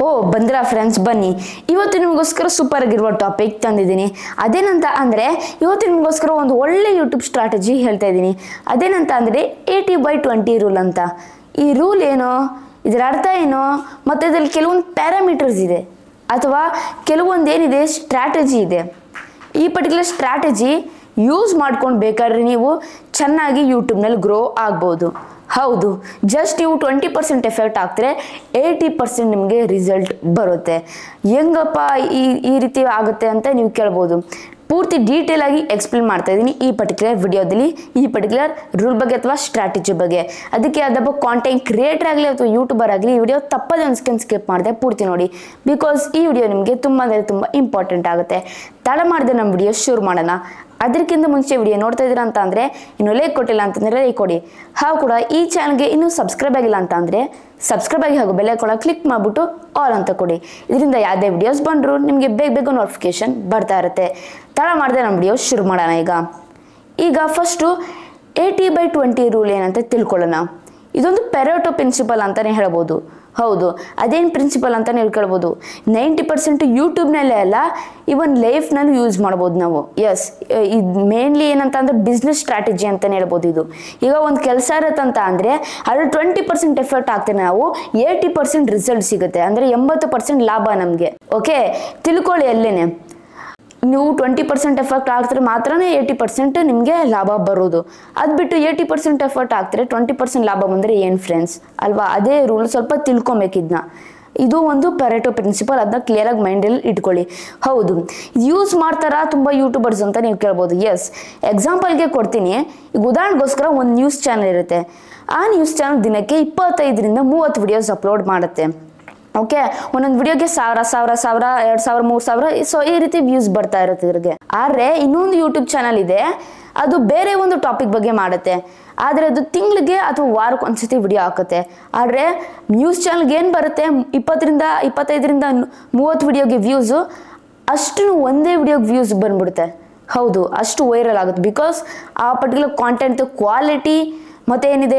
ಓ ಬಂದ್ರಾ friends, ಬನ್ನಿ. ಇವತ್ತು ನಿಮಗೋಸ್ಕರ ಸೂಪರ್ ಆಗಿರುವ ಟಾಪಿಕ್ ತಂದಿದ್ದೀನಿ. ಅದೇನಂತ ಅಂದರೆ ಇವತ್ತು ನಿಮಗೋಸ್ಕರ ಒಂದು ಒಳ್ಳೆ ಯೂಟ್ಯೂಬ್ ಸ್ಟ್ರಾಟಜಿ ಹೇಳ್ತಾ ಇದ್ದೀನಿ. ಅದೇನಂತ ಅಂದರೆ 80/20 ರೂಲ್ ಅಂತ. ಈ ರೂಲ್ ಏನು, ಇದರ ಅರ್ಥ ಏನು, ಮತ್ತು ಇದರಲ್ಲಿ ಕೆಲವೊಂದು ಪ್ಯಾರಾಮೀಟರ್ಸ್ ಇದೆ ಅಥವಾ ಕೆಲವೊಂದು ಏನಿದೆ ಸ್ಟ್ರಾಟಜಿ ಇದೆ. ಈ ಪರ್ಟಿಕ್ಯುಲರ್ ಸ್ಟ್ರಾಟಜಿ ಯೂಸ್ ಮಾಡ್ಕೊಂಡು ಬೇಕಾದ್ರೆ ನೀವು ಚೆನ್ನಾಗಿ ಯೂಟ್ಯೂಬ್ನಲ್ಲಿ ಗ್ರೋ ಆಗ್ಬೋದು. ಹೌದು, ಜಸ್ಟ್ ನೀವು 20% ಎಫೆಕ್ಟ್ ಹಾಕ್ತಾರೆ 80% ನಿಮಗೆ ರಿಸಲ್ಟ್ ಬರುತ್ತೆ. ಹೆಂಗಪ್ಪ ಈ ರೀತಿ ಆಗುತ್ತೆ ಅಂತ ನೀವು ಕೇಳ್ಬೋದು. ಪೂರ್ತಿ ಡೀಟೇಲ್ ಆಗಿ ಎಕ್ಸ್ಪ್ಲೇನ್ ಮಾಡ್ತಾ ಇದ್ದೀನಿ ಈ ಪರ್ಟಿಕ್ಯುಲರ್ ವಿಡಿಯೋದಲ್ಲಿ, ಈ ಪರ್ಟಿಕ್ಯುಲರ್ ರೂಲ್ ಬಗ್ಗೆ ಅಥವಾ ಸ್ಟ್ರಾಟಜಿ ಬಗ್ಗೆ. ಅದಕ್ಕೆ ಅದೊಬ್ಬ ಕಾಂಟೆಂಟ್ ಕ್ರಿಯೇಟರ್ ಆಗಲಿ ಅಥವಾ ಯೂಟ್ಯೂಬರ್ ಆಗಲಿ ಈ ವಿಡಿಯೋ ತಪ್ಪದೇ ಒಂದು ಸ್ಕಿಪ್ ಮಾಡಿದೆ ಪೂರ್ತಿ ನೋಡಿ. ಬಿಕಾಸ್ ಈ ವಿಡಿಯೋ ನಿಮಗೆ ತುಂಬ ಅಂದರೆ ತುಂಬ ಇಂಪಾರ್ಟೆಂಟ್ ಆಗುತ್ತೆ. ತಡ ಮಾಡಿದೆ ನಮ್ಮ ವಿಡಿಯೋ ಶುರು ಮಾಡೋಣ. ಅದಕ್ಕಿಂತ ಮುಂಚೆ ವಿಡಿಯೋ ನೋಡ್ತಾ ಇದ್ದೀರಾ ಅಂತ ಅಂದರೆ ಇನ್ನೂ ಲೈಕ್ ಕೊಟ್ಟಿಲ್ಲ ಅಂತಂದರೆ ಲೈಕ್ ಕೊಡಿ. ಹಾಗೂ ಕೂಡ ಈ ಚಾನಲ್ಗೆ ಇನ್ನೂ ಸಬ್ಸ್ಕ್ರೈಬ್ ಆಗಿಲ್ಲ ಅಂತ ಅಂದರೆ ಸಬ್ಸ್ಕ್ರೈಬ್ ಆಗಿ ಹಾಗೂ ಬೆಲ್ ಐಕಾನ್ ಕ್ಲಿಕ್ ಮಾಡಿಬಿಟ್ಟು ಆಲ್ ಅಂತ ಕೊಡಿ. ಇದರಿಂದ ಯಾವುದೇ ವಿಡಿಯೋಸ್ ಬಂದರೂ ನಿಮಗೆ ಬೇಗ ನೋಟಿಫಿಕೇಶನ್ ಬರ್ತಾ ಇರುತ್ತೆ. ತಡ ಮಾಡಿದೆ ನಮ್ಮ ವಿಡಿಯೋ ಶುರು ಮಾಡೋಣ. ಈಗ ಫಸ್ಟು 80/20 ರೂಲ್ ಏನಂತ ತಿಳ್ಕೊಳ್ಳೋಣ. ಇದೊಂದು ಪೆರೆಟೋ ಪ್ರಿನ್ಸಿಪಲ್ ಅಂತಲೇ ಹೇಳ್ಬೋದು. ಹೌದು, ಅದೇನು ಪ್ರಿನ್ಸಿಪಲ್ ಅಂತಲೇ ಹೇಳ್ಕೊಳ್ಬೋದು. 90% ಯೂಟ್ಯೂಬ್ನಲ್ಲೇ ಅಲ್ಲ, ಇವನ್ ಲೈಫ್ನಲ್ಲಿ ಯೂಸ್ ಮಾಡ್ಬೋದು ನಾವು. ಎಸ್, ಇದು ಮೇನ್ಲಿ ಏನಂತ ಅಂದರೆ ಬಿಸ್ನೆಸ್ ಸ್ಟ್ರಾಟಜಿ ಅಂತಲೇ ಹೇಳ್ಬೋದು. ಇದು ಈಗ ಒಂದು ಕೆಲಸ ಇರುತ್ತಂತ ಅಂದರೆ ಅದ್ರ 20% ಎಫರ್ಟ್ ಹಾಕ್ತೇನೆ ನಾವು, 80% ರಿಸಲ್ಟ್ ಸಿಗುತ್ತೆ. ಅಂದರೆ 80% ಲಾಭ ನಮಗೆ. ಓಕೆ, ತಿಳ್ಕೊಳ್ಳಿ ಅಲ್ಲೇನೆ. ನೀವು 20% ಎಫರ್ಟ್ ಹಾಕ್ತಾರೆ ಮಾತ್ರನೇ 80% ನಿಮಗೆ ಲಾಭ ಬರೋದು. ಅದು ಬಿಟ್ಟು 80% ಎಫರ್ಟ್ ಹಾಕ್ತಾರೆ 20% ಲಾಭ ಬಂದರೆ ಏನು ಫ್ರೆಂಡ್ಸ್ ಅಲ್ವಾ? ಅದೇ ರೂಲ್ ಸ್ವಲ್ಪ ತಿಳ್ಕೊಬೇಕಿದ್ನ. ಇದು ಒಂದು ಪೆರೆಟೋ ಪ್ರಿನ್ಸಿಪಲ್, ಅದನ್ನ ಕ್ಲಿಯರಾಗಿ ಮೈಂಡಲ್ಲಿ ಇಟ್ಕೊಳ್ಳಿ. ಹೌದು, ಯೂಸ್ ಮಾಡ್ತಾರಾ ತುಂಬ ಯೂಟ್ಯೂಬರ್ಸ್ ಅಂತ ನೀವು ಕೇಳ್ಬೋದು. ಎಸ್, ಎಕ್ಸಾಂಪಲ್ಗೆ ಕೊಡ್ತೀನಿ. ಈಗ ಉದಾಹರಣೆಗೋಸ್ಕರ ಒಂದು ನ್ಯೂಸ್ ಚಾನಲ್ ಇರುತ್ತೆ. ಆ ನ್ಯೂಸ್ ಚಾನಲ್ ದಿನಕ್ಕೆ 25ರಿಂದ 30 ವಿಡಿಯೋಸ್ ಅಪ್ಲೋಡ್ ಮಾಡುತ್ತೆ. ಓಕೆ, ಒಂದೊಂದು ವಿಡಿಯೋಗೆ 1000, 2000, 3000 ಸೊ ಈ ರೀತಿ ವ್ಯೂಸ್ ಬರ್ತಾ ಇರುತ್ತೆ ಇವ್ರಿಗೆ. ಆದರೆ ಇನ್ನೊಂದು ಯೂಟ್ಯೂಬ್ ಚಾನಲ್ ಇದೆ, ಅದು ಬೇರೆ ಒಂದು ಟಾಪಿಕ್ ಬಗ್ಗೆ ಮಾಡುತ್ತೆ. ಆದರೆ ಅದು ತಿಂಗಳಿಗೆ ಅಥವಾ ವಾರಕ್ಕೆ ಒಂದ್ಸತಿ ವಿಡಿಯೋ ಹಾಕುತ್ತೆ. ಆದರೆ ನ್ಯೂಸ್ ಚಾನಲ್ಗೆ ಏನು ಬರುತ್ತೆ, 20ರಿಂದ 25ರಿಂದ 30 ವಿಡಿಯೋಗೆ ವ್ಯೂಸು, ಅಷ್ಟು ಒಂದೇ ವಿಡಿಯೋಗೆ ವ್ಯೂಸ್ ಬಂದ್ಬಿಡುತ್ತೆ. ಹೌದು, ಅಷ್ಟು ವೈರಲ್ ಆಗುತ್ತೆ. ಬಿಕಾಸ್ ಆ ಪರ್ಟಿಕ್ಯುಲರ್ ಕಾಂಟೆಂಟ್ ಕ್ವಾಲಿಟಿ ಮತ್ತು ಏನಿದೆ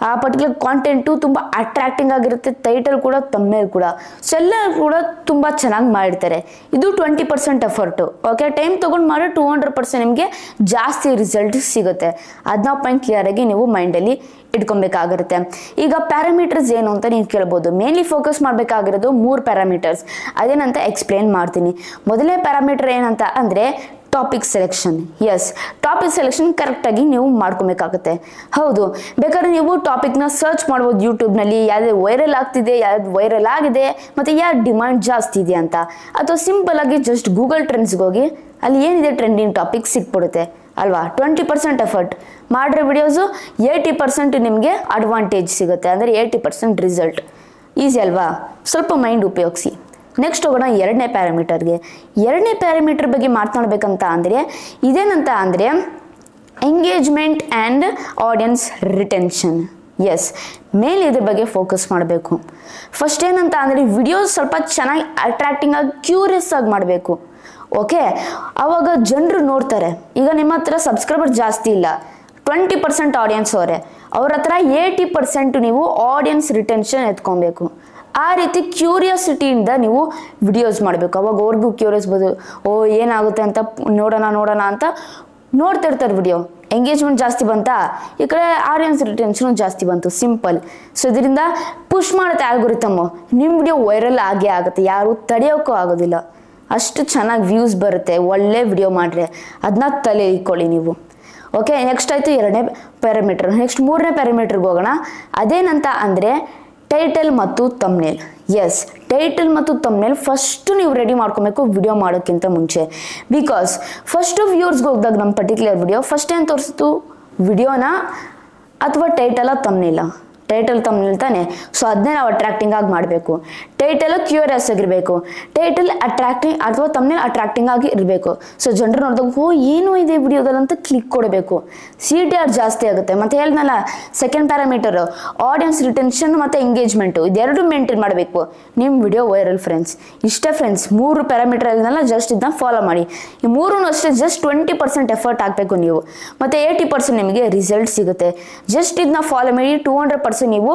ಆ ಪರ್ಟಿಕ್ಯುಲರ್ ಕಾಂಟೆಂಟು ತುಂಬ ಅಟ್ರಾಕ್ಟಿಂಗ್ ಆಗಿರುತ್ತೆ. ಟೈಟಲ್ ಕೂಡ ತಮ್ಮೇಲ್ ಕೂಡ ಸೊ ಎಲ್ಲ ಕೂಡ ತುಂಬ ಚೆನ್ನಾಗಿ ಮಾಡಿರ್ತಾರೆ. ಇದು 20% ಎಫರ್ಟು. ಓಕೆ, ಟೈಮ್ ತೊಗೊಂಡು ಮಾಡಿ 200% ನಿಮಗೆ ಜಾಸ್ತಿ ರಿಸಲ್ಟ್ ಸಿಗುತ್ತೆ. ಅದನ್ನ ಪಾಯಿಂಟ್ ಕ್ಲಿಯರಾಗಿ ನೀವು ಮೈಂಡಲ್ಲಿ ಇಟ್ಕೊಬೇಕಾಗಿರುತ್ತೆ. ಈಗ ಪ್ಯಾರಾಮೀಟರ್ಸ್ ಏನು ಅಂತ ನೀವು ಕೇಳ್ಬೋದು. ಮೇನ್ಲಿ ಫೋಕಸ್ ಮಾಡಬೇಕಾಗಿರೋದು 3 ಪ್ಯಾರಾಮೀಟರ್ಸ್. ಅದೇನಂತ ಎಕ್ಸ್ಪ್ಲೇನ್ ಮಾಡ್ತೀನಿ. ಮೊದಲನೇ ಪ್ಯಾರಾಮೀಟರ್ ಏನಂತ ಅಂದರೆ topic selection. Yes, topic selection ಕರೆಕ್ಟಾಗಿ ನೀವು ಮಾಡ್ಕೊಬೇಕಾಗುತ್ತೆ. ಹೌದು, ಬೇಕಾದ್ರೆ ನೀವು ಟಾಪಿಕ್ನ ಸರ್ಚ್ ಮಾಡ್ಬೋದು ಯೂಟ್ಯೂಬ್ನಲ್ಲಿ, ಯಾವ್ದು ವೈರಲ್ ಆಗ್ತಿದೆ, ಯಾವ್ದು ವೈರಲ್ ಆಗಿದೆ, ಮತ್ತು ಯಾವ್ದು ಡಿಮ್ಯಾಂಡ್ ಜಾಸ್ತಿ ಇದೆ ಅಂತ. ಅಥವಾ ಸಿಂಪಲ್ ಆಗಿ ಜಸ್ಟ್ ಗೂಗಲ್ ಟ್ರೆಂಡ್ಸ್ಗೆ ಹೋಗಿ ಅಲ್ಲಿ ಏನಿದೆ ಟ್ರೆಂಡಿಂಗ್ ಟಾಪಿಕ್ ಸಿಕ್ಬಿಡುತ್ತೆ ಅಲ್ವಾ? 20% ಎಫರ್ಟ್ ಮಾಡಿರೋ ವಿಡಿಯೋಸು 80% ನಿಮಗೆ ಅಡ್ವಾಂಟೇಜ್ ಸಿಗುತ್ತೆ. ಅಂದರೆ 80% ರಿಸಲ್ಟ್. ಈಸಿ ಅಲ್ವಾ? ಸ್ವಲ್ಪ ಮೈಂಡ್ ಉಪಯೋಗಿಸಿ. ನೆಕ್ಸ್ಟ್ ಹೋಗೋಣ ಎರಡನೇ ಪ್ಯಾರಾಮೀಟರ್ಗೆ. ಎರಡನೇ ಪ್ಯಾರಾಮೀಟರ್ ಬಗ್ಗೆ ಮಾತನಾಡಬೇಕಂತ ಅಂದರೆ ಇದೇನಂತ ಅಂದರೆ engagement and audience retention. Yes, ಮೇಲೆ ಇದ್ರ ಬಗ್ಗೆ ಫೋಕಸ್ ಮಾಡಬೇಕು. ಫಸ್ಟ್ ಏನಂತ ಅಂದರೆ ವಿಡಿಯೋಸ್ ಸ್ವಲ್ಪ ಚೆನ್ನಾಗಿ ಅಟ್ರಾಕ್ಟಿಂಗ್ ಆಗಿ ಕ್ಯೂರಿಯಸ್ ಆಗಿ ಮಾಡಬೇಕು. ಓಕೆ, ಆವಾಗ ಜನರು ನೋಡ್ತಾರೆ. ಈಗ ನಿಮ್ಮ ಹತ್ರ ಸಬ್ಸ್ಕ್ರೈಬರ್ ಜಾಸ್ತಿ ಇಲ್ಲ, 20% ಆಡಿಯನ್ಸ್ ಅವ್ರ ಹತ್ರ 80% ನೀವು ಆಡಿಯನ್ಸ್ ರಿಟೆನ್ಷನ್ ಎತ್ಕೊಬೇಕು. ಆ ರೀತಿ ಕ್ಯೂರಿಯಾಸಿಟಿಯಿಂದ ನೀವು ವಿಡಿಯೋಸ್ ಮಾಡಬೇಕು. ಅವಾಗ ಅವ್ರಿಗೂ ಕ್ಯೂರಿಯಸ್ ಬೋದು, ಓ ಏನಾಗುತ್ತೆ ಅಂತ ನೋಡೋಣ ಅಂತ ನೋಡ್ತಿರ್ತಾರೆ ವಿಡಿಯೋ. ಎಂಗೇಜ್ಮೆಂಟ್ ಜಾಸ್ತಿ ಬಂತಾ, ಈ ಕಡೆ ಆಡಿಯನ್ಸ್ ರಿಟೆನ್ಷನ್ ಜಾಸ್ತಿ ಬಂತು. ಸಿಂಪಲ್. ಸೊ ಇದರಿಂದ ಪುಷ್ ಮಾಡುತ್ತೆ ಆಲ್ಗೊರಿಥಮ್. ನಿಮ್ಮ ವಿಡಿಯೋ ವೈರಲ್ ಆಗೇ ಆಗುತ್ತೆ, ಯಾರು ತಡೆಯೋಕ್ಕೂ ಆಗೋದಿಲ್ಲ. ಅಷ್ಟು ಚೆನ್ನಾಗಿ ವ್ಯೂಸ್ ಬರುತ್ತೆ ಒಳ್ಳೆ ವಿಡಿಯೋ ಮಾಡಿದ್ರೆ. ಅದನ್ನ ತಲೆ ಇಟ್ಕೊಳ್ಳಿ ನೀವು. ಓಕೆ, ನೆಕ್ಸ್ಟ್ ಆಯಿತು ಎರಡನೇ ಪ್ಯಾರಾಮೀಟರ್. ನೆಕ್ಸ್ಟ್ ಮೂರನೇ ಪ್ಯಾರಾಮೀಟರ್ಗೆ ಹೋಗೋಣ. ಅದೇನಂತ ಅಂದರೆ ಟೈಟಲ್ ಮತ್ತು ತಮ್ನೇಲ್. ಎಸ್, ಟೈಟಲ್ ಮತ್ತು ತಮ್ನೇಲ್ ಫಸ್ಟು ನೀವು ರೆಡಿ ಮಾಡ್ಕೊಬೇಕು ವಿಡಿಯೋ ಮಾಡೋಕ್ಕಿಂತ ಮುಂಚೆ. ಬಿಕಾಸ್ ಫಸ್ಟು ವ್ಯೂರ್ಸ್ಗೆ ಹೋಗಿದಾಗ ನಮ್ಮ ಪರ್ಟಿಕ್ಯುಲರ್ ವಿಡಿಯೋ ಫಸ್ಟ್ ಏನು ತೋರಿಸ್ತು, ವಿಡಿಯೋನ ಅಥವಾ ಟೈಟಲ ತಮ್ನೇಲ? ಟೈಟಲ್ ತಮ್ನೇಲ್ ತಾನೆ. ಸೊ ಅದನ್ನೇ ನಾವು ಅಟ್ರಾಕ್ಟಿಂಗ್ ಆಗಿ ಮಾಡಬೇಕು. ಟೈಟಲ್ ಕ್ಯೂರಿಯಸ್ ಆಗಿರಬೇಕು, ಟೈಟಲ್ ಅಟ್ರಾಕ್ಟಿಂಗ್ ಅಥವಾ ತಮ್ನೇಲ್ ಅಟ್ರಾಕ್ಟಿಂಗ್ ಆಗಿ ಇರಬೇಕು. ಸೊ ಜನರು ನೋಡಿದಾಗ ಓ ಏನೋ ಇದೆ ವಿಡಿಯೋದಲ್ಲಿ ಅಂತ ಕ್ಲಿಕ್ ಕೊಡಬೇಕು. CTR ಜಾಸ್ತಿ ಆಗುತ್ತೆ. ಮತ್ತು ಹೇಳಿದ್ನಲ್ಲ ಸೆಕೆಂಡ್ ಪ್ಯಾರಾಮೀಟರು ಆಡಿಯನ್ಸ್ ರಿಟೆನ್ಷನ್ ಮತ್ತು ಎಂಗೇಜ್ಮೆಂಟು, ಇದೆರಡು ಮೇಂಟೈನ್ ಮಾಡಬೇಕು. ನಿಮ್ಮ ವಿಡಿಯೋ ವೈರಲ್ ಫ್ರೆಂಡ್ಸ್. ಇಷ್ಟೇ ಫ್ರೆಂಡ್ಸ್, 3 ಪ್ಯಾರಾಮೀಟರ್ ಹೇಳಿದ್ನಲ್ಲ, ಜಸ್ಟ್ ಇದನ್ನ ಫಾಲೋ ಮಾಡಿ. ಈ 3 ಅಷ್ಟೇ. ಜಸ್ಟ್ 20% ಎಫರ್ಟ್ ಹಾಕಬೇಕು ನೀವು, ಮತ್ತು 80% ನಿಮಗೆ ರಿಸಲ್ಟ್ ಸಿಗುತ್ತೆ. ಜಸ್ಟ್ ಇದನ್ನ ಫಾಲೋ ಮಾಡಿ 200% ವರ್ಷ ನೀವು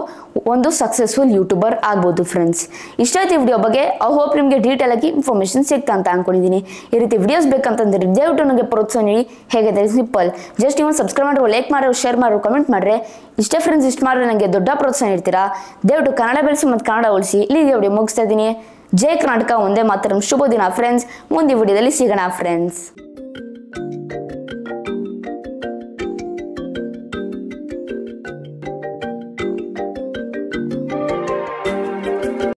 ಒಂದು ಸಕ್ಸಸ್ಫುಲ್ ಯೂಟ್ಯೂಬರ್ ಆಗ್ಬೋದು ಫ್ರೆಂಡ್ಸ್. ಇಷ್ಟಾಯ್ತು ವಿಡಿಯೋ ಬಗ್ಗೆ. ಐ ಹೋಪ್ ನಿಮಗೆ ಡೀಟೇಲ್ ಆಗಿ ಇನ್ಫಾರ್ಮೇಷನ್ ಸಿಗ್ತಾ ಅಂತ ಅನ್ಕೊಂಡಿದ್ದೀನಿ. ಈ ರೀತಿ ವಿಡಿಯೋಸ್ ಬೇಕಂತಂದ್ರೆ ದಯವಿಟ್ಟು ನನಗೆ ಪ್ರೋತ್ಸಾಹ ನೀಡಿ. ಹೇಗೆ ಸಿಂಪಲ್, ಜಸ್ಟ್ ನೀವು ಸಬ್ಸ್ಕ್ರೈಬ್ ಮಾಡಿರೋ, ಲೈಕ್ ಮಾಡಿರೋ, ಶೇರ್ ಮಾಡಿರೋ, ಕಮೆಂಟ್ ಮಾಡ್ರೆ ಇಷ್ಟೇ ಫ್ರೆಂಡ್ಸ್. ಇಷ್ಟು ಮಾಡಿದ್ರೆ ನನಗೆ ದೊಡ್ಡ ಪ್ರೋತ್ಸಾಹ ನೀಡ್ತೀರಾ. ದಯವಿಟ್ಟು ಕನ್ನಡ ಬೆಳೆಸಿ ಮತ್ತು ಕನ್ನಡ ಉಳಿಸಿ. ಇಲ್ಲಿಗೆ ವಿಡಿಯೋ ಮುಗಿಸ್ತಾ ಇದ್ದೀನಿ. ಜೈ ಕರ್ನಾಟಕ, ಒಂದೇ ಮಾತರಂ. ಶುಭ ದಿನ ಫ್ರೆಂಡ್ಸ್. ಮುಂದಿನ ವಿಡಿಯೋದಲ್ಲಿ ಸಿಗೋಣ ಫ್ರೆಂಡ್ಸ್.